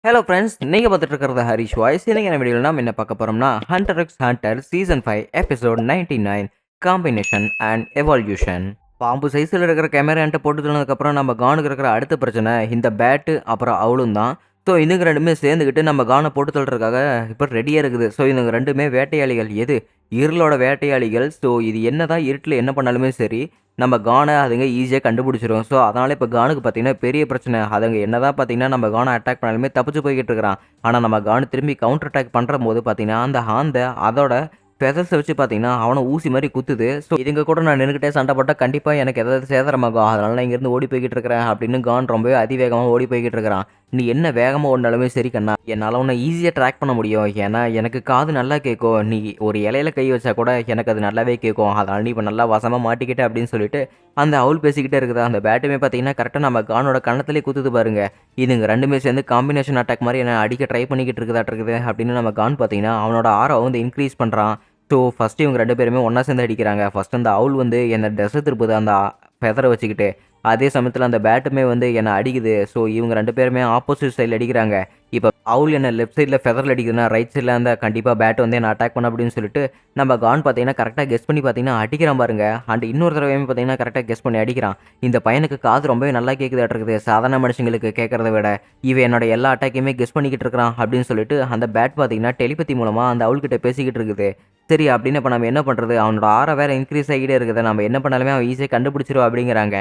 Hello friends, நீங்க பார்த்துட்டு இருக்கிறது ஹரிஷ் வாய்ஸ். இன்னைக்கு என்ன வீடியோவில் நாம் என்ன பார்க்க போறோம்னா Hunter X Hunter season 5 episode 99 combination and evolution. பாம்பு சைஸில் இருக்கிற கேமரான்ட்ட போட்டு தந்ததுக்கப்புறம் நம்ம கானுக்கு இருக்கிற அடுத்த பிரச்சனை இந்த பேட்டு அப்புறம் அவளும் தான். ஸோ இதுங்க ரெண்டுமே சேர்ந்துக்கிட்டு நம்ம கானை போட்டு தள்ளுறதுக்காக இப்போ ரெடியாக இருக்குது. ஸோ இதுங்க ரெண்டுமே வேட்டையாளிகள். எது இருளோட வேட்டையாளிகள். ஸோ இது என்னதான் இருட்டில் என்ன பண்ணாலுமே சரி நம்ம கானை அதுங்க ஈஸியாக கண்டுபிடிச்சிரும். ஸோ அதனால் இப்போ கானுக்கு பார்த்தீங்கன்னா பெரிய பிரச்சனை. அதுங்க என்னதான் பார்த்தீங்கன்னா நம்ம கானை அட்டாக் பண்ணாலுமே தப்பிச்சு போய்கிட்டு இருக்கிறான். ஆனால் நம்ம கானு திரும்பி கவுண்டர் அட்டாக் பண்ணுற போது பார்த்தீங்கன்னா அந்த ஹாந்தை அதோட ஃபெதர்ஸை வச்சு பார்த்தீங்கன்னா அவனை ஊசி மாதிரி குத்துது. ஸோ இதுங்க கூட நான் நின்றுக்கிட்டே சண்டை போட்டால் கண்டிப்பாக எனக்கு எதாவது சேதாரமாகும். அதனால நான் இங்கேருந்து ஓடி போய்கிட்டு இருக்கிறேன் அப்படின்னு கான் ரொம்பவே அதிவேகமாக ஓடி போய்கிட்டு இருக்கிறான். நீ என்ன வேகமாக ஓடினாலுமே சரி கண்ணா, என்னால் உன்னை ஈஸியாக ட்ராக் பண்ண முடியும். ஏன்னா எனக்கு காது நல்லா கேட்கும். நீ ஒரு இலையில கை வச்சா கூட எனக்கு அது நல்லாவே கேட்கும். அதனால் நீ இப்போ நல்லா வசமாக மாட்டிக்கிட்ட அப்படின்னு சொல்லிட்டு அந்த அவுல் பேசிக்கிட்டே இருக்குது. அந்த பேட்டுமே பார்த்தீங்கன்னா கரெக்டாக நம்ம கானோட கண்ணத்திலே குத்துது பாருங்க. இதுங்க ரெண்டுமே சேர்ந்து காம்பினேஷன் அட்டாக் மாதிரி என்ன அடிக்க ட்ரை பண்ணிக்கிட்டு இருக்குதாட்டிருக்குது அப்படின்னு நம்ம கான் பார்த்தீங்கன்னா அவனோட ஆரம் வந்து இன்க்ரீஸ் பண்ணுறான். ஸோ ஃபஸ்ட்டு இவங்க ரெண்டு பேருமே ஒன்றா சேர்ந்து அடிக்கிறாங்க. ஃபஸ்ட்டு அந்த அவுல் வந்து என்னை ட்ரெஸ்ஸை திருப்புது அந்த ஃபெதரை வச்சுக்கிட்டு. அதே சமயத்தில் அந்த பேட்டுமே வந்து என்னை அடிக்குது. ஸோ இவங்க ரெண்டு பேருமே ஆப்போசிட் சைடில் அடிக்கிறாங்க. இப்போ அவுல் என்ன லெஃப்ட் சைடில் ஃபெதரில் அடிக்குதுன்னா ரைட் சைடில் அந்த கண்டிப்பாக பேட் வந்து என்ன அட்டாக் பண்ண அப்படின்னு சொல்லிட்டு நம்ம கான் பார்த்தீங்கன்னா கரெக்டாக கெஸ் பண்ணி பார்த்தீங்கன்னா அடிக்கிறான் பாருங்க. அண்ட் இன்னொரு தடவையுமே பார்த்தீங்கன்னா கரெக்டாக கெஸ் பண்ணி அடிக்கிறான். இந்த பையனுக்கு காது ரொம்பவே நல்லா கேட்குதாட்டிருக்குது. சாதாரண மனுஷங்களுக்கு கேட்குறத விட இவன் என்னோட எல்லா அட்டாக்கையுமே கெஸ் பண்ணிக்கிட்டு இருக்கிறான் அப்படின்னு சொல்லிட்டு அந்த பேட் பார்த்தீங்கன்னா டெலிபதி மூலமாக அந்த அவுல்கிட்ட பேசிக்கிட்டு இருக்குது. சரி அப்படின்னு இப்போ நம்ம என்ன பண்ணுறது, அவனோட ஆரம் வேறு இன்க்ரீஸ் ஆகிட்டே இருக்குது. நம்ம என்ன பண்ணாலுமே அவன் ஈஸியாக கண்டுபிடிச்சிருவா அப்படிங்கிறாங்க.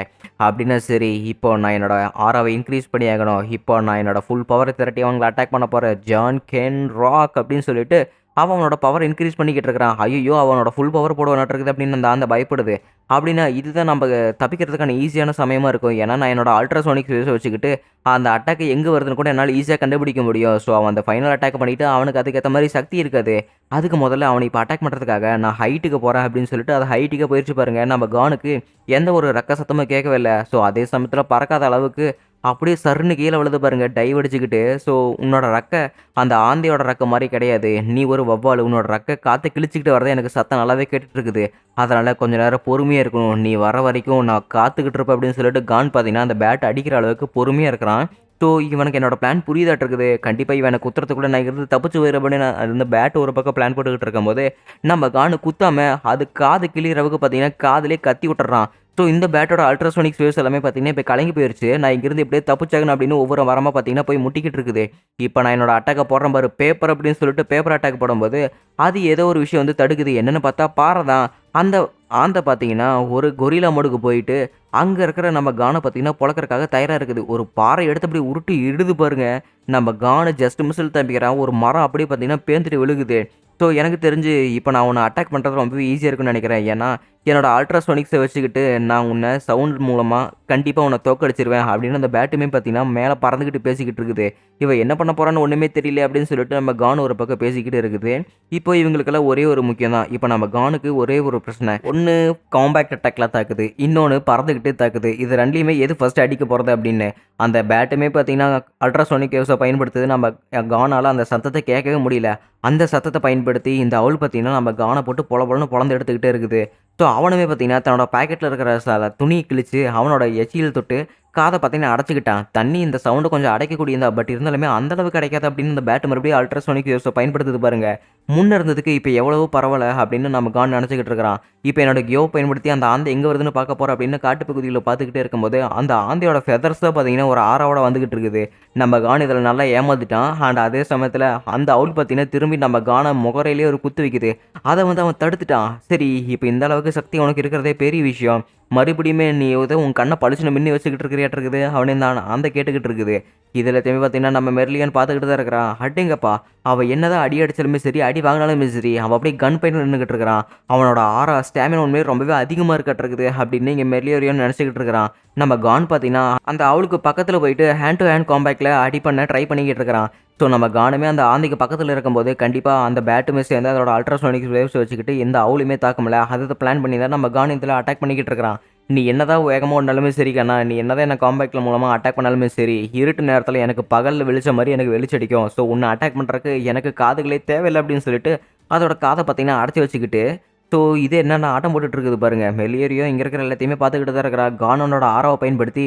அப்படின்னா சரி, இப்போ நான் என்னோட ஆராவை இன்க்ரீஸ் பண்ணி ஆகணும். இப்போ நான் என்னோட ஃபுல் பவரை திரட்டி அவங்களை அட்டாக் பண்ண போகிறேன். ஜான் கேன் ராக் அப்படின்னு சொல்லிட்டு அவனோட பவர் இன்க்ரீஸ் பண்ணிக்கிட்டு இருக்கிறான். ஐயோ அவனோட ஃபுல் பவர் போடுவான்ட்டு இருக்குது அப்படின்னு அந்த பயப்படுது. அப்படின்னா இதுதான் நம்ம தப்பிக்கிறதுக்கான ஈஸியான சமயமாக இருக்கும். ஏன்னா நான் என்னோட அல்ட்ராசோனிக் வேவ்ஸை வச்சுக்கிட்டு அந்த அட்டாக்கு எங்கே வருதுன்னு கூட என்னால் ஈஸியாக கண்டுபிடிக்க முடியும். ஸோ அவன் அந்த ஃபைனல் அட்டாக் பண்ணிவிட்டு அவனுக்கு அதுக்கேற்ற மாதிரி சக்தி இருக்காது. அதுக்கு முதல்ல அவனை இப்போ அட்டாக் பண்ணுறதுக்காக நான் ஹைட்டுக்கு போகிறேன் அப்படின்னு சொல்லிட்டு அதை ஹைட்டுக்கு போயிடுச்சு பாருங்கள். நம்ம கானுக்கு எந்த ஒரு ரக்க சத்தமும் கேட்கவே இல்லை. ஸோ அதே சமயத்தில் பறக்காத அளவுக்கு அப்படியே சருன்னு கீழே விழுது பாருங்க டைவ் அடிச்சுக்கிட்டு. ஸோ உன்னோட ரக்கை அந்த ஆந்தையோட ரக்க மாதிரி கிடையாது. நீ ஒரு வவ்வால். உன்னோட ரக்கை காற்றை கிழிச்சிக்கிட்டு வரதே எனக்கு சத்தம் நல்லாவே கேட்டுட்டு இருக்குது. அதனால் கொஞ்சம் நேரம் பொறுமையாக இருக்கணும். நீ வர வரைக்கும் நான் காத்துக்கிட்டு இருப்பேன் அப்படின்னு சொல்லிட்டு கான் பார்த்தீங்கன்னா அந்த பேட் அடிக்கிற அளவுக்கு பொறுமையாக இருக்கிறான். ஸோ இவனுக்கு என்னோட பிளான் புரியுதாட்டு இருக்குது. கண்டிப்பாக இவனை குத்துறதுக்குள்ளே நான் இருந்து தப்பிச்சு போயிடுறப்படி நான் அந்த பேட் ஒரு பக்கம் பிளான் போட்டுக்கிட்டு இருக்கும்போது நம்ம கானு குத்தாம அது காது கிளியறவுக்கு பார்த்தீங்கன்னா காதுலேயே கத்தி விட்டுறான். ஸோ இந்த பேட்டோட அல்ட்ராசோனிக் வேவ்ஸ் எல்லாமே பார்த்தீங்கன்னா இப்போ கலங்கி போயிடுச்சு. நான் இங்கிருந்து எப்படியே தப்பிச்சாகணும் அப்படின்னு ஒவ்வொரு வாரமாக பார்த்தீங்கன்னா போய் முட்டிக்கிட்டு இருக்குது. இப்போ நான் என்னோட அட்டாக்கை போடுறேன் பாரு பேப்பர் அப்படின்னு சொல்லிட்டு பேப்பர் அட்டாக் போடும்போது அது ஏதோ ஒரு விஷயம் வந்து தடுக்குது. என்னென்னு பார்த்தா பாறை தான். அந்த ஆந்தை பார்த்தீங்கன்னா ஒரு கொரிலா மோடுக்கு போயிட்டு அங்கே இருக்கிற நம்ம கானை பார்த்தீங்கன்னா பொழக்கிறக்காக தயாராக இருக்குது. ஒரு பாறை எடுத்து அப்படி உருட்டி இடுது பாருங்க. நம்ம கானை ஜஸ்ட் மிஸ்ஸில் தம்பிக்கிறான். ஒரு மரம் அப்படியே பார்த்தீங்கன்னா பேந்துட்டு விழுகுது. ஸோ எனக்கு தெரிஞ்சு இப்போ நான் உன்னை அட்டாக் பண்ணுறது ரொம்பவே ஈஸியாக இருக்குன்னு நினைக்கிறேன். ஏன்னா என்னோட அல்ட்ராசோனிக்ஸை வச்சுக்கிட்டு நான் உன்னை சவுண்ட் மூலமாக கண்டிப்பாக உன்னை தோக்கடிச்சிருவேன் அப்படின்னு அந்த பேட்டுமே பார்த்தீங்கன்னா மேலே பறந்துக்கிட்டு பேசிக்கிட்டு இருக்குது. இவன் என்ன பண்ண போகிறான்னு ஒன்றுமே தெரியல அப்படின்னு சொல்லிட்டு நம்ம கான் ஒரு பக்கம் பேசிக்கிட்டு இருக்குது. இப்போ இவங்களுக்கெல்லாம் ஒரே ஒரு முக்கியம் தான். இப்போ நம்ம கானுக்கு ஒரே ஒரு பிரச்சனை. ஒன்று காம்பேக்ட் அட்டாக்லாம் தாக்குது, இன்னொன்று பறந்துக்கிட்டே தாக்குது. இது ரெண்டுலையுமே எது ஃபர்ஸ்ட் அடிக்க போகிறது அப்படின்னு அந்த பேட்டுமே பார்த்தீங்கன்னா அல்ட்ராசோனிக் வேவ்ஸை பயன்படுத்துது. நம்ம கானால் அந்த சத்தத்தை கேட்கவே முடியல. அந்த சத்தத்தை பயன்படுத்தி இந்த அவுல் பார்த்தீங்கன்னா நம்ம கானை போட்டு பொலன்னு பொழந்து எடுத்துக்கிட்டே இருக்குது. ஸோ அவனுமே பார்த்தீங்கன்னா தன்னோட பாக்கெட்டில் இருக்கிற துணியை கிழிச்சு அவனோட எச்சியில் தொட்டு காதை பார்த்தீங்கன்னா அடைச்சிக்கிட்டான். தண்ணி இந்த சவுண்டு கொஞ்சம் அடைக்கக்கூடியதா, பட் இருந்தாலுமே அந்தளவுக்கு கிடைக்காது அப்படின்னு இந்த பேட் மறுபடியும் அல்ட்ராசோனிக் வேவ்ஸை பயன்படுத்துது பாருங்க. முன்னே இருந்ததுக்கு இப்போ எவ்வளவோ பரவாயில்ல அப்படின்னு நம்ம கான் நினச்சிக்கிட்டு இருக்கிறான். இப்போ என்னோட கியோ பயன்படுத்தி அந்த ஆந்தை எங்கே வருதுன்னு பார்க்க போகிறோம் அப்படின்னு காட்டு பகுதியில் பார்த்துக்கிட்டே இருக்கும்போது அந்த ஆந்தையோட ஃபெதர்ஸ் தான் பார்த்தீங்கன்னா ஒரு ஆறாவோட வந்துகிட்டு இருக்குது. நம்ம கான் இதில் நல்லா ஏமாந்துட்டான். அண்ட் அதே சமயத்தில் அந்த அவுல் பார்த்தீங்கன்னா திரும்பி நம்ம கானை முகரையிலே ஒரு குத்து வைக்குது. அதை வந்து அவன் தடுத்துட்டான். சரி, இப்போ இந்த அளவுக்கு சக்தி உனக்கு இருக்கிறதே பெரிய விஷயம். மறுபடியுமே நீ ஏதோ உன் கண்ணை பளிச்சுன்னு மின்னி வச்சுக்கிட்டு இருக்கிறியாட்டு அவனே தான் அந்த கேட்டுக்கிட்டு இருக்குது. இதில் திரும்பி பார்த்தீங்கன்னா நம்ம மெர்லியான் பார்த்துக்கிட்டு தான் இருக்கிறான். அட்டிங்கப்பா, அவன் என்னதான் அடி அடிச்சாலுமே சரி, அடி வாங்கினாலுமே சரி, அவன் அப்படியே கன் பையன் நின்றுக்கிட்டு இருக்கிறான். அவனோட ஆரா ஸ்டாமினா உண்மையே ரொம்பவே அதிகமாக இருக்கட்டிருக்குது அப்படின்னு இங்கே மெர்லியோரியோன்னு நினச்சிக்கிட்டு இருக்கிறான். நம்ம கான் பார்த்தீங்கன்னா அந்த அவளுக்கு பக்கத்தில் போயிட்டு ஹேண்ட் டு ஹேண்ட் காம்பேக்டில் அடி பண்ண ட்ரை பண்ணிக்கிட்டு இருக்கிறான். ஸோ நம்ம கானுமே அந்த ஆந்தைக்கு பக்கத்தில் இருக்கும்போது கண்டிப்பாக அந்த பேட்டுமே சேர்ந்து அதோட அல்ட்ராசோனிக் வேவ்ஸ் வச்சுக்கிட்டு எந்த அவுலுமே தாக்கமில்ல. அதை பிளான் பண்ணி தான் நம்ம கான் இதில் அட்டாக் பண்ணிக்கிட்டு இருக்கிறான். நீ என்னதான் வேகமாக ஓடினாலுமே சரி கண்ணா, நீ என்னதான் என்ன காம்பேக்டில் மூலமாக அட்டாக் பண்ணாலுமே சரி, இருட்டு நேரத்தில் எனக்கு பகலில் வெளிச்ச மாதிரி எனக்கு வெளிச்சடிக்கும். ஸோ உன்னை அட்டாக் பண்ணுறதுக்கு எனக்கு காதுகளே தேவையில்லை அப்படின்னு சொல்லிட்டு அதோட காதை பார்த்தீங்கன்னா அடைச்சி வச்சுக்கிட்டு ஸோ இது என்னன்னா ஆட்டம் போட்டுட்டு இருக்குது பாருங்க. மெல்லியரியும் இங்க இருக்கிற எல்லாத்தையுமே பார்த்துக்கிட்டு தான் இருக்கிறான். கானோனோட ஆராவை பயன்படுத்தி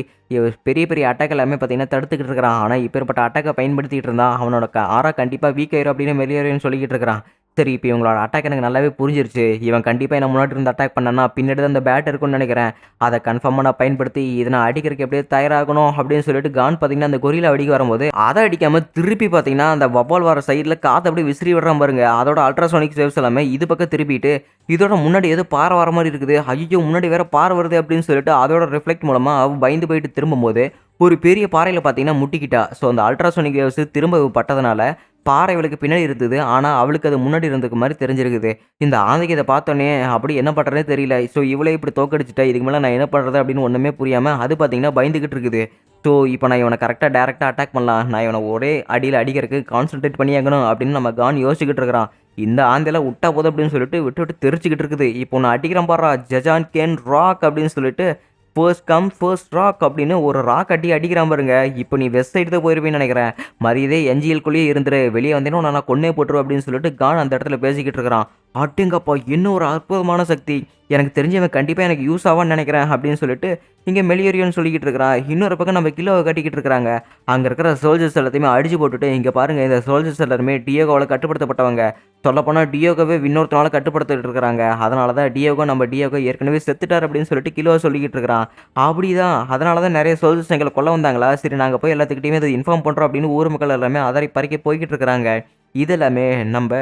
பெரிய பெரிய அட்டாக் எல்லாமே பார்த்தீங்கன்னா தடுத்துக்கிட்டு இருக்கிறான். ஆனா இப்பேற்பட்ட அட்டாக்க பயன்படுத்திட்டு இருந்தான். அவனோட ஆரா கண்டிப்பா வீக் ஆயிரும் அப்படின்னு மெல்லியரியும் சொல்லிக்கிட்டு இருக்கிறான். சரி, இப்ப இவங்களோட அட்டாக் எனக்கு நல்லாவே புரிஞ்சிருச்சு. இவன் கண்டிப்பா என்ன முன்னாடி இருந்து அட்டாக் பண்ணான்னா, பின்னாடி தான் அந்த பேட் இருக்கும்னு நெனைக்கிறேன். அத கன்ஃபார்மா நான் பயன்படுத்தி இத நான் அடிக்கிறதுக்கு எப்படியாவது தயாராகணும் அப்படின்னு சொல்லிட்டு கான் பார்த்தீங்கன்னா, அந்த கொரில்லா அடிக்க வரும்போது, அத அடிக்காம திருப்பி பார்த்தீங்கன்னா, அந்த வவ்வால் வர சைடுல காத்த அப்படியே விசிறி விடுறான் பாருங்க. அதோட அல்ட்ராசோனிக் வேவ்ஸ் எல்லாமே இது பக்கம் திருப்பிட்டு, இதோட முன்னாடி ஏதோ பாறை வர மாரி இருக்குது. ஐய்யய்யோ! முன்னாடி வேற பாறை வருதே அப்படின்னு சொல்லிட்டு அதோட ரிஃப்ளெக்ட் மூலமா அவ பயந்து போயிட்டு திரும்பும்போது, ஒரு பெரிய பாறையில பார்த்தீங்கன்னா முட்டிக்கிட்டா. ஸோ அந்த அல்ட்ராசோனிக் வேவ்ஸ் திரும்ப பட்டதுனால பாறை இவளுக்கு பின்னாடி இருந்தது. ஆனா, அவளுக்கு அது முன்னாடி இருந்துக்க மாரி தெரிஞ்சிருக்குது. இந்த ஆந்தைக்கு இத பார்த்தோனே, அப்படி என்ன பண்றதுன்னே தெரியல. ஸோ இவளே இப்படி தோற்கடிச்சுட்டா, இதுக்கு மேல நான் என்ன பண்றது அப்படின்னு ஒண்ணுமே புரியாம, அது பார்த்தீங்கன்னா பயந்துகிட்டு இருக்குது. ஸோ இப்ப நான் இவன டைரக்ட்டா அட்டாக் பண்ணலாம். நான் இவன ஒரே அடியில அடிக்கிறதுக்கு கான்சன்ட்ரேட் பண்ணியாகணும் அப்படின்னு நம்ம கான் யோசிச்சுக்கிட்டு இருக்கிறான். இந்த ஆந்தைலாம் விட்டா போதும் அப்படின்னு சொல்லிட்டு விட்டு விட்டு தெரிச்சுக்கிட்டு இருக்குது. இப்போ நான் அடிக்கிறேன் பார்றா, ஜஜான் கேன் ராக் அப்படின்னு சொல்லிட்டு ஃபர்ஸ்ட் கம் ஃபர்ஸ்ட் ராக் அப்படின்னு ஒரு ராக் அடிக்கிறான் பாருங்க. இப்போ நீ வெஸ்ட் சைடு தான் போயிருப்பேன்னு நெனைக்கிறேன். மரியாதையா என்ஜிஎல்குள்ளேயே இருந்துரு. வெளிய வந்தேன்னா உன்ன நான் கொன்னே போட்டுருவேன் அப்படின்னு சொல்லிட்டு கான் அந்த இடத்துல பேசிக்கிட்டு இருக்கிறான். அடேங்கப்பா! என்ன ஒரு அற்புதமான சக்தி. எனக்கு தெரிஞ்சு இவன் கண்டிப்பா எனக்கு யூஸ் ஆவான்னு நெனைக்கிறேன் அப்படின்னு சொல்லிட்டு இங்க மெலியரியோன்னு சொல்லிக்கிட்டு இருக்கிறான். இன்னொரு பக்கம் நம்ம கிலோவ காட்டிக்கிட்டு இருக்கிறாங்க. அங்க இருக்கிற சோல்ஜர்ஸ் எல்லாத்தையுமே அடிச்சு போட்டுட்டு இங்க பாருங்க இந்த சோல்ஜர்ஸ் எல்லாருமே டியோகோவால கட்டுப்படுத்தப்பட்டவங்க. சொல்லப்போனா டியோகோவே இன்னொருத்தனால கட்டுப்படுத்திட்டு இருக்கிறாங்க. அதனால தான் நம்ம டியோகோ ஏற்கனவே செத்துட்டார் அப்படின்னு சொல்லிட்டு கிலோவ சொல்லிக்கிட்டு இருக்கிறான். அப்படிதான். அதனால தான் நெறைய சோல்ஜர்ஸ் எங்கள கொல்ல வந்தாங்களா? சரி நாங்க போய் எல்லாத்துக்கிட்டயுமே இத இன்ஃபார்ம் பண்றோம் அப்படின்னு ஊர் மக்கள் எல்லாமே அதறி பறிக்க போய்க்கிட்டு இருக்கிறாங்க. இது எல்லாமே நம்ப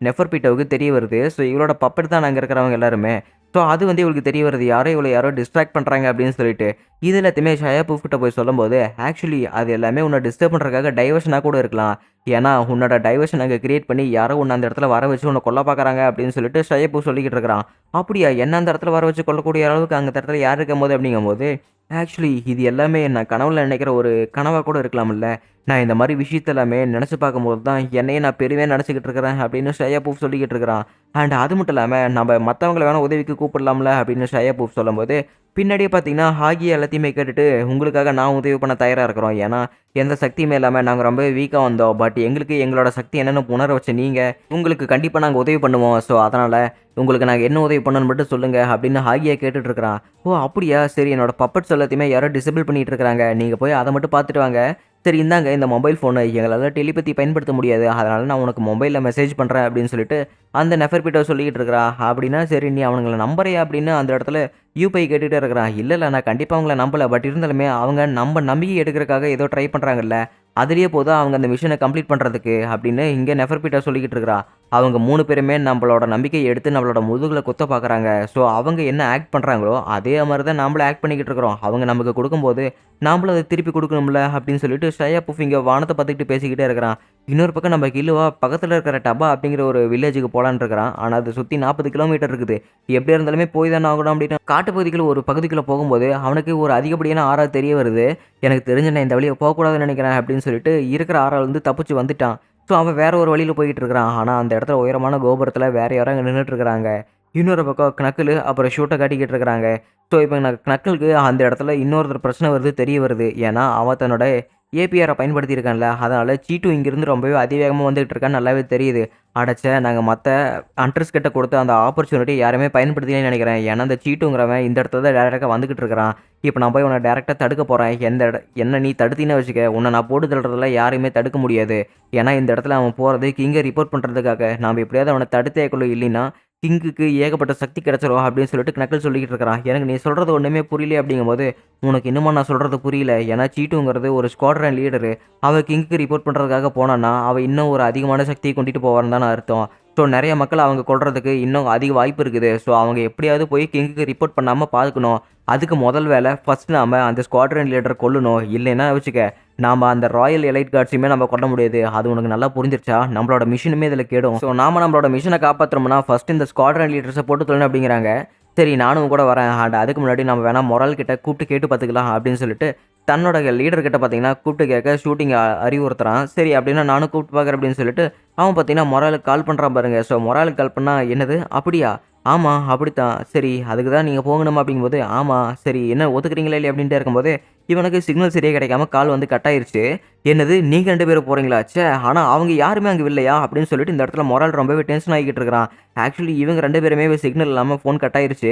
நெஃபர்பிட்டோவுக்கு தெரிய வருது. ஸோ இவளோட பப்பட் தான் அங்க இருக்கிறவங்க எல்லாருமே. ஸோ அது வந்து இவளுக்கு தெரிய வருது. யாரோ டிஸ்ட்ராக்ட் பண்றாங்க அப்படின்னு சொல்லிட்டு. இது எல்லாத்தையுமே ஷயா பூஃப் கிட்ட போய் சொல்லும்போது, ஆக்சுவலி அது எல்லாமே உன்ன டிஸ்டர்ப் பண்றதுக்காக டைவர்ஷனா கூட இருக்கலாம். ஏன்னா உன்னோட டைவர்ஷன் அங்க கிரியேட் பண்ணி யாரோ உன்ன அந்த இடத்துல வர வச்சு உன்ன கொல்ல பார்க்குறாங்க அப்படின்னு சொல்லிட்டு ஷயா பூஃப் சொல்லிக்கிட்டு இருக்கிறான். அப்படியா? என்ன அந்த இடத்துல வர வச்சு கொல்லக்கூடிய அளவுக்கு அங்க இடத்துல யார் இருக்கும்போது அப்படிங்கும்போது, ஆக்சுவலி இது எல்லாமே நான் கனவுல நினைக்கிற ஒரு கனவா கூட இருக்கலாம்ல. நான் இந்த மாரி விஷயத்த எல்லாமே நெனச்சு பார்க்கும்போது தான் என்னையே நான் பெருமையா நெனச்சுக்கிட்டு இருக்கிறேன் அப்படின்னு ஷயா பூஃப் சொல்லிக்கிட்டு இருக்கிறான். அண்ட் அது மட்டும் இல்லாம நம்ம மத்தவங்கள வேணா உதவிக்கு கூப்பிடலாம்ல அப்படின்னு ஷயா பூஃப் சொல்லும்போது, பின்னாடியே பார்த்தீங்கன்னா ஹாகி எல்லாத்தையுமே கேட்டுட்டு உங்களுக்காக நான் உதவி பண்ண தயாரா இருக்கிறோம். ஏன்னா எந்த சக்தியுமே இல்லாம நாங்க ரொம்பவே வீக்கா வந்தோம். பட் எங்களுக்கு எங்களோட சக்தி என்னன்னு உணர வச்ச நீங்க, உங்களுக்கு கண்டிப்பா நாங்க உதவி பண்ணுவோம். ஸோ அதனால உங்களுக்கு நாங்க என்ன உதவி பண்ணணும்னு மட்டும் சொல்லுங்க அப்படின்னு ஹாகியா கேட்டுட்டு இருக்கிறான். ஓ! அப்படியா? சரி, என்னோட பப்பட்ஸ் எல்லாத்தையுமே யாரோ டிசேபிள் பண்ணிட்டு இருக்கிறாங்க. நீங்க போய் அத மட்டும் பார்த்துட்டு வாங்க. சரி இந்தாங்க இந்த மொபைல் ஃபோனு. எங்களால டெலிபதி பயன்படுத்த முடியாது. அதனால நான் உனக்கு மொபைல்ல மெசேஜ் பண்றேன் அப்படின்னு சொல்லிட்டு அந்த நெஃபர்பிட்டோ சொல்லிக்கிட்டு இருக்கிறா. அப்படின்னா சரி நீ அவனுங்கள நம்புறியா அப்படின்னு அந்த இடத்துல யூபிஐ கேட்டுட்டே இருக்கிறான். இல்ல நான் கண்டிப்பா அவங்கள நம்பல. பட் இருந்தாலுமே அவங்க நம்ம நம்பிக்கை எடுக்கிறதுக்காக ஏதோ ட்ரை பண்றாங்கல்ல. அதிலேயே போதும் அவங்க அந்த மிஷன கம்ப்ளீட் பண்றதுக்கு அப்படின்னு இங்க நெஃபர்பிட்டோ சொல்லிக்கிட்டு இருக்கிறா. அவங்க 3 பேருமே நம்மளோட நம்பிக்கைய எடுத்து நம்மளோட முதுகுல குத்த பார்க்குறாங்க. ஸோ அவங்க என்ன ஆக்ட் பண்றாங்களோ, அதே மாரி தான் நாமளும் ஆக்ட் பண்ணிக்கிட்டு இருக்கிறோம். அவங்க நமக்கு குடுக்கும்போது, நாமளும் அத திருப்பி குடுக்கணும்ல அப்படின்னு சொல்லிட்டு ஷயா பூஃப் இங்க வானத்த பார்த்துக்கிட்டு பேசிக்கிட்டே இருக்கிறான். இன்னொரு பக்கம் நம்ம கில்லுவா பக்கத்துல இருக்கிற டபா அப்படிங்கிற ஒரு வில்லேஜுக்கு போலான்னு இருக்கிறான். ஆனா அது சுத்தி 40 கிலோமீட்டர் இருக்குது. எப்படியா இருந்தாலுமே போய் தானே ஆகணும் அப்படின்னு காட்டுப்பகுதிக்குள்ள ஒரு பகுதிக்குள்ள போகும்போது, அவனுக்கு ஒரு அதிகப்படியான ஆறா தெரிய வருது. எனக்கு தெரிஞ்சு நான் இந்த வழியா போகக்கூடாதுன்னு நினைக்கிறேன் அப்படின்னு சொல்லிட்டு இருக்கிற ஆறாலருந்து தப்பிச்சு வந்துட்டான். ஸோ அவன் வேற ஒரு வழியில போயிட்டு இருக்கிறான். ஆனா அந்த இடத்துல உயரமான கோபுரத்துல வேற யாரோ அங்க நின்னுட்டு இருக்கிறாங்க. இன்னொரு பக்கம் கனக்கிலு அப்புறம் ஷூட்ட காட்டிக்கிட்டு இருக்கிறாங்க. ஸோ இப்போ கனக்கிலுக்கு அந்த இடத்துல இன்னொருத்தர் பிரச்சனை வருது தெரிய வருது. ஏன்னா அவன் தன்னோட ஏபிஆரை பயன்படுத்தியிருக்கான்ல. அதனால சீட்டு இங்கிருந்து ரொம்பவே அதிவேகமா வந்துகிட்டு இருக்கான்னு நல்லாவே தெரியுது. அடச்சே! நாங்க மத்த ஹண்டர்ஸ் கிட்ட கொடுத்த அந்த ஆப்பர்ச்சுனிட்டி யாருமே பயன்படுத்தலைன்னு நினைக்கிறேன். ஏன்னா அந்த சீட்டுங்கிறவன் இந்த இடத்துல தான் டைரக்ட்டா வந்துகிட்டு இருக்கிறான். இப்ப நான் போய் உன்ன டைரக்ட்டா தடுக்க போறேன். என்ன நீ தடுத்தீன்னு வச்சுக்க, உன்ன நான் போட்டு தள்ளுறதுல யாரையுமே தடுக்க முடியாது. ஏன்னா இந்த இடத்துல அவன் போறது கிங்க ரிப்போர்ட் பண்றதுக்காக. நாம எப்படியாவது அவன தடுத்தே ஆகணும். இல்லைன்னா கிங்குக்கு ஏகப்பட்ட சக்தி கிடைச்சிரும் அப்படின்னு சொல்லிட்டு நக்கல் சொல்லிக்கிட்டு இருக்கிறான். எனக்கு நீ சொல்றது ஒண்ணுமே புரியல அப்படிங்கும்போது, உனக்கு இன்னுமா நான் சொல்றது புரியல. ஏன்னா சீட்டுங்கிறது ஒரு ஸ்குவாட்ரன் லீடரு. அவ கிங்குக்கு ரிப்போர்ட் பண்றதுக்காக போனான்னா, அவ இன்னும் ஒரு அதிகமான சக்திய கொண்டுட்டு போவான்னு தான அர்த்தம். ஸோ நெறைய மக்கள் அவங்க கொல்றதுக்கு இன்னும் அதிக வாய்ப்பு இருக்குது. ஸோ அவங்க எப்படியாவது போய் கிங்குக்கு ரிப்போர்ட் பண்ணாம பார்த்துக்கணும். அதுக்கு முதல் வேலை ஃபர்ஸ்ட் நாம அந்த ஸ்குவாட்ரன் லீடர கொல்லணும். இல்லைன்னா வச்சுக்க, நாம அந்த ராயல் எலைட் கார்ட்ஸையுமே நம்ம கொல்ல முடியாது. அது உனக்கு நல்லா புரிஞ்சிருச்சா? நம்மளோட மிஷனுமே இதில கெடும். ஸோ நாம நம்மளோட மிஷன காப்பாத்தணும்னா ஃபர்ஸ்ட் இந்த ஸ்குவாட்ரன் லீடர்ஸ போட்டு தள்ளணும் அப்படிங்கிறாங்க. சரி நானும் உன் கூட வரேன். அண்ட் அதுக்கு முன்னாடி நம்ம வேணா மொரால் கிட்ட கூப்பிட்டு கேட்டு பார்த்துக்கலாம் அப்படின்னு சொல்லிட்டு தன்னோட லீடர் கிட்ட பார்த்தீங்கன்னா கூப்பிட்டு கேட்க ஷூட்டிங் அறிவுறுத்துறான். சரி அப்படின்னா நானும் கூப்பிட்டு பார்க்குறேன் அப்படின்னு சொல்லிட்டு அவன் பார்த்தீங்கன்னா மொராலுக்கு கால் பண்ணுறான் பாருங்க. ஸோ மொராலுக்கு கால் பண்ணா என்னது அப்படியா? ஆமா, அப்படித்தான். சரி அதுக்கு தான் நீங்க போகணுமா அப்படிங்கும்போது, ஆமா. சரி என்ன ஒத்துக்கிறீங்களா இல்லையா அப்படின்ட்டே இருக்கும்போது, இவனுக்கு சிக்னல் சரியா கிடைக்காம கால் வந்து கட் ஆயிருச்சு. என்னது நீங்க 2 பேரும் போறீங்களா? ச்சே! ஆனா அவங்க யாருமே அங்க இல்லையா? அப்படின்னு சொல்லிட்டு இந்த இடத்துல மொரால் ரொம்பவே டென்ஷன் ஆகிக்கிட்டு இருக்கிறான். ஆக்சுவலி இவங்க 2 பேருமே சிக்னல் இல்லாம ஃபோன் கட் ஆயிருச்சு.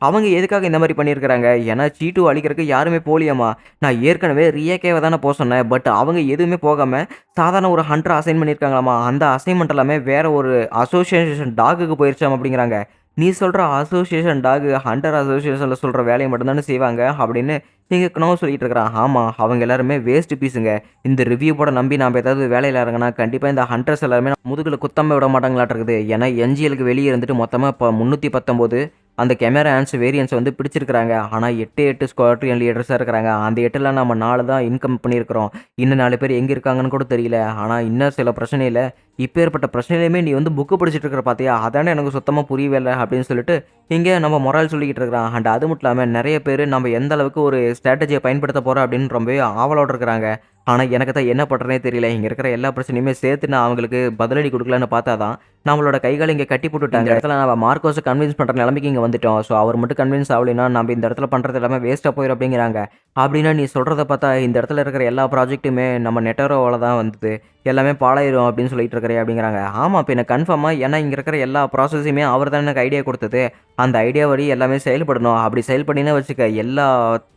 அவங்க எதுக்காக இந்த மாரி பண்ணியிருக்கிறாங்க? ஏன்னா சீட்டு அழிக்கிறதுக்கு யாருமே போலியாமா. நான் ஏற்கனவே ரியாக்கேவ தானே சொன்னேன். பட் அவங்க எதுவுமே போகாம சாதாரண ஒரு ஹண்டர அசைன் பண்ணியிருக்காங்களாமா. அந்த அசைன்மென்ட் எல்லாமே வேற ஒரு அசோசியேஷன் டாக்குக்கு போயிருச்சாம் அப்படிங்கிறாங்க. நீ சொல்ற அசோசியேஷன் டாக் ஹண்டர் அசோசியேஷன்ல சொல்ற வேலைய மட்டும் தானே செய்வாங்க அப்படின்னு இங்க க்னோ சொல்லிட்டு இருக்கிறான். ஆமா, அவங்க எல்லாருமே வேஸ்ட் பீஸுங்க. இந்த ரிவ்யூ போட நம்பி நாம ஏதாவது வேலையில இறங்குனா கண்டிப்பா இந்த ஹண்டர்ஸ் எல்லாருமே முதுகுல குத்தாம விட மாட்டாங்களாட்டுருக்குது. ஏன்னா என்ஜிஎலுக்கு வெளிய இருந்துட்டு மொத்தமா இப்ப 319 அந்த கேமரா ஆன்ஸ் வேரியன்ட்ஸ் வந்து பிடிச்சிருக்கிறாங்க. ஆனா 8 ஸ்குவாட்ரியன் லீடர்ஸா இருக்கிறாங்க. அந்த 8ல நம்ம 4 தான் இன்கம் பண்ணியிருக்கிறோம். இன்னும் 4 பேர் எங்க இருக்காங்கன்னு கூட தெரியல. ஆனா இன்னும் சில பிரச்சனையில இப்பேற்பட்ட பிரச்சனையிலுமே நீ வந்து புக்கு படிச்சுட்டு இருக்கிற பாத்தியா? அதானே எனக்கு சுத்தமா புரியவே இல்ல அப்படின்னு சொல்லிட்டு, இங்க நம்ம மொரால் சொல்லிக்கிட்டு இருக்கிறான். அண்ட் அது மட்டும் இல்லாம நெறைய பேரு நம்ம எந்த அளவுக்கு ஒரு ஸ்ட்ராட்டஜிய பயன்படுத்த போறோம் அப்படின்னு ரொம்பவே ஆவலோட இருக்கிறாங்க. ஆனா எனக்கு தான் என்ன பண்றதுனே தெரியல. இங்க இருக்கிற எல்லா பிரச்சனையுமே சேர்த்து நான் அவங்களுக்கு பதிலடி குடுக்கலான்னு பார்த்தா தான், நம்மளோட கைகள இங்க கட்டி போட்டுட்டாங்க. இந்த இடத்துல நம்ம மார்கோஸ கன்வின்ஸ் பண்ற நிலைமைக்கு இங்க வந்துட்டோம். ஸோ அவர் மட்டும் கன்வின்ஸ் ஆவலைன்னா, நம்ம இந்த இடத்துல பண்றது எல்லாமே வேஸ்ட்டா போயிரும் அப்படிங்கிறாங்க. அப்படின்னா நீ சொல்றத பார்த்தா இந்த இடத்துல இருக்கிற எல்லா ப்ராஜெக்ட்டுமே நம்ம நெட்டரோவால தான் வந்தது. எல்லாமே பாழாயிரும் அப்படின்னு சொல்லிட்டு இருக்கிறே அப்படிங்கிறாங்க. ஆமா பின்ன கன்ஃபார்மா ஏன்னா இங்க இருக்கிற எல்லா ப்ராசஸையுமே அவர் தானே எனக்கு ஐடியா குடுத்தது. அந்த ஐடியா படி எல்லாமே செயல்படணும். அப்படி செயல்படலைன்னா வச்சுக்க எல்லா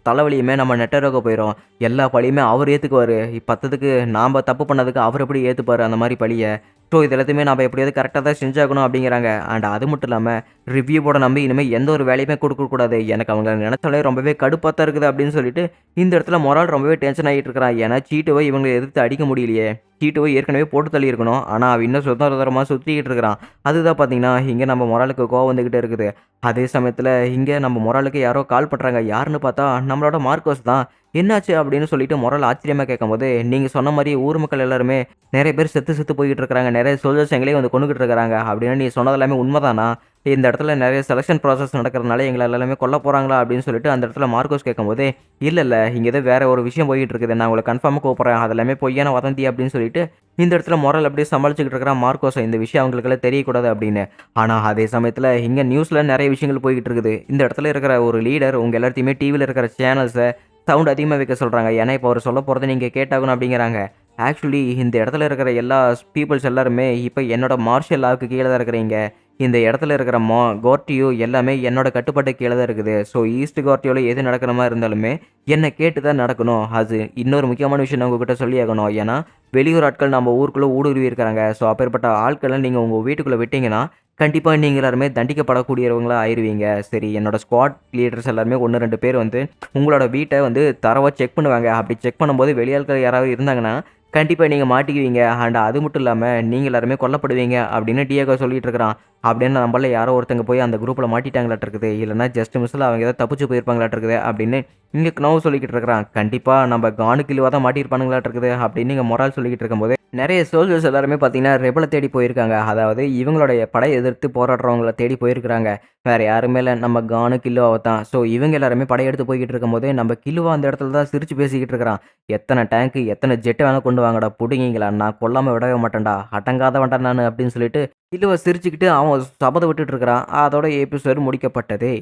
தலைவலியுமே நம்ம நெட்டரோக்கு போயிரும். எல்லா பழியுமே அவர் ஏத்துக்குவாரு. பத்தாததுக்கு நாம தப்பு பண்ணதுக்கு அவர் எப்படி ஏத்துப்பாரு அந்த மாரி பழிய. ஸோ இது எல்லாத்தையுமே நாம எப்படியாவது கரெக்ட்டா தான் செஞ்சாகணும் அப்படிங்கிறாங்க. அண்ட் அது மட்டும் இல்லாம ரிவ்யூ போர்ட நம்பி இனிமே எந்த ஒரு வேலையுமே குடுக்கக்கூடாது. எனக்கு அவங்கள நினைச்சாலே ரொம்பவே கடுப்பா தான் இருக்குது அப்படின்னு சொல்லிட்டு இந்த இடத்துல மொரால் ரொம்பவே டென்ஷன் ஆகிட்டு இருக்கிறான். ஏன்னா சீட்டுவ இவங்கள எதிர்த்து அடிக்க முடியலையே. சீட்டுவ ஏற்கனவே போட்டு தள்ளியிருக்கணும். ஆனா அவன் இன்னும் சுதந்திரமா சுத்திக்கிட்டு இருக்கிறான். அதுதான் பார்த்தீங்கன்னா, இங்க நம்ம மொராலுக்கு கோவம் வந்துகிட்டே இருக்குது. அதே சமயத்துல இங்க நம்ம மொராலுக்கு யாரோ கால் பண்றாங்க. யாருன்னு பார்த்தா நம்மளோட மார்கோஸ் தான். என்னாச்சு அப்படின்னு சொல்லிட்டு மொரால் ஆச்சரியமா கேட்கும்போது, நீங்க சொன்ன மாரி ஊர் மக்கள் எல்லாருமே நெறைய பேர் செத்து செத்து போய்க்கிட்டு இருக்கிறாங்க. நெறைய சோல்ஜர்ஸ் எங்களையும் வந்து கொன்னுகிட்டு இருக்கிறாங்க. அப்படின்னா நீ சொன்னது எல்லாமே உண்மதானா? இந்த இடத்துல நெறைய செலக்ஷன் ப்ராசஸ் நடக்கிறதுனால எங்கள எல்லாருமே கொல்ல போறாங்களா? அப்படின்னு சொல்லிட்டு அந்த இடத்துல மார்கோஸ் கேட்கும்போது, இல்ல. இங்க ஏதோ வேற ஒரு விஷயம் போய்க்கிட்டு இருக்குது. நான் உங்கள கன்ஃபார்மா கூப்பிடுறேன். அது எல்லாமே பொய்யான வதந்தி அப்படின்னு சொல்லிட்டு, இந்த இடத்துல மொரால் அப்படியே சமாளிச்சுக்கிட்டு இருக்கிறான் மார்கோஸ. இந்த விஷயம் அவங்களுக்கெல்லாம் தெரியக்கூடாது அப்படின்னு. ஆனா அதே சமயத்துல இங்க நியூஸ்ல நெறைய விஷயங்கள் போய்க்கிட்டு இருக்குது. இந்த இடத்துல இருக்கிற ஒரு லீடர் உங்க எல்லாத்தையுமே டிவில இருக்கிற சேனல்ஸ சவுண்ட் அதிகமா வைக்க சொல்றாங்க. ஏன்னா இப்ப அவரு சொல்லப் போறத நீங்க கேட்டாகணும் அப்படிங்கிறாங்க. ஆக்சுவலி இந்த இடத்துல இருக்கிற எல்லா பீப்பிள்ஸ் எல்லாருமே இப்ப என்னோட மார்ஷியல் லாவுக்கு கீழ தான் இருக்கிறீங்க. இந்த இடத்துல இருக்கிற கோர்ட்டியோ எல்லாமே என்னோட கட்டுப்பாட்டுக்கு கீழ தான் இருக்குது. ஸோ ஈஸ்ட் கோர்ட்டியோல எது நடக்கிற மாரி இருந்தாலுமே என்ன கேட்டு தான் நடக்கணும். அது இன்னொரு முக்கியமான விஷயம் நான் உங்ககிட்ட சொல்லியாகணும். ஏன்னா வெளியூர் ஆட்கள் நம்ம ஊருக்குள்ள ஊடுருவி இருக்கிறாங்க. ஸோ அப்பேற்பட்ட ஆட்கள நீங்க உங்க வீட்டுக்குள்ள விட்டீங்கன்னா, கண்டிப்பா நீங்க எல்லாருமே தண்டிக்கப்படக்கூடியவங்களா ஆயிருவீங்க. சரி என்னோட ஸ்குவாட் லீடர்ஸ் எல்லாருமே 1, 2 பேர் வந்து உங்களோட வீட்ட வந்து தரவா செக் பண்ணுவாங்க. அப்படி செக் பண்ணும்போது வெளியாட்கள் யாராவது இருந்தாங்கன்னா, கண்டிப்பா நீங்க மாட்டிக்குவீங்க. அண்ட் அது மட்டும் இல்லாம நீங்க எல்லாருமே கொல்லப்படுவீங்க அப்படின்னு டியேகோ சொல்லிட்டு இருக்கிறான். அப்படின்னு நம்மள யாரோ ஒருத்தங்க போய் அந்த குரூப்ல மாட்டிட்டாங்களாட்டுருக்குது. இல்லன்னா ஜஸ்ட் மிஸ்ல அவங்க ஏதோ தப்பிச்சு போயிருப்பாங்களாட்டுருக்குது அப்படின்னு இங்க க்னோவ் சொல்லிக்கிட்டு இருக்கிறான். கண்டிப்பா நம்ம கானுக்கு இழிவா தான் மாட்டியிருப்பானுங்களாட்டுருக்குது அப்படின்னு இங்க மொரால் சொல்லிக்கிட்டு இருக்கும்போது, நெறைய சோல்ஜர்ஸ் எல்லாருமே பார்த்தீங்கன்னா ரெபல தேடி போயிருக்காங்க. அதாவது இவங்களுடைய படைய எதிர்த்து போராடுறவங்கள தேடி போயிருக்கிறாங்க. வேற யாருமே இல்ல நம்ம கானு, கில்லுவாவ தான். ஸோ இவங்க எல்லாருமே படையெடுத்து போய்க்கிட்டு இருக்கும்போது, நம்ம கில்லுவா அந்த இடத்துல தான் சிரிச்சு பேசிக்கிட்டு இருக்கிறான். எத்தன டேங்க், எத்தன ஜெட் வேணா கொண்டு வாங்கடா புடுங்கிங்களா, நான் கொல்லாம விடவே மாட்டேன்டா, அடங்காதவன்டா நானு அப்படின்னு சொல்லிட்டு கில்லுவ சிரிச்சுக்கிட்டு அவன் சபத விட்டுட்டு இருக்கிறான். அதோட எபிசோட் முடிக்கப்பட்டது.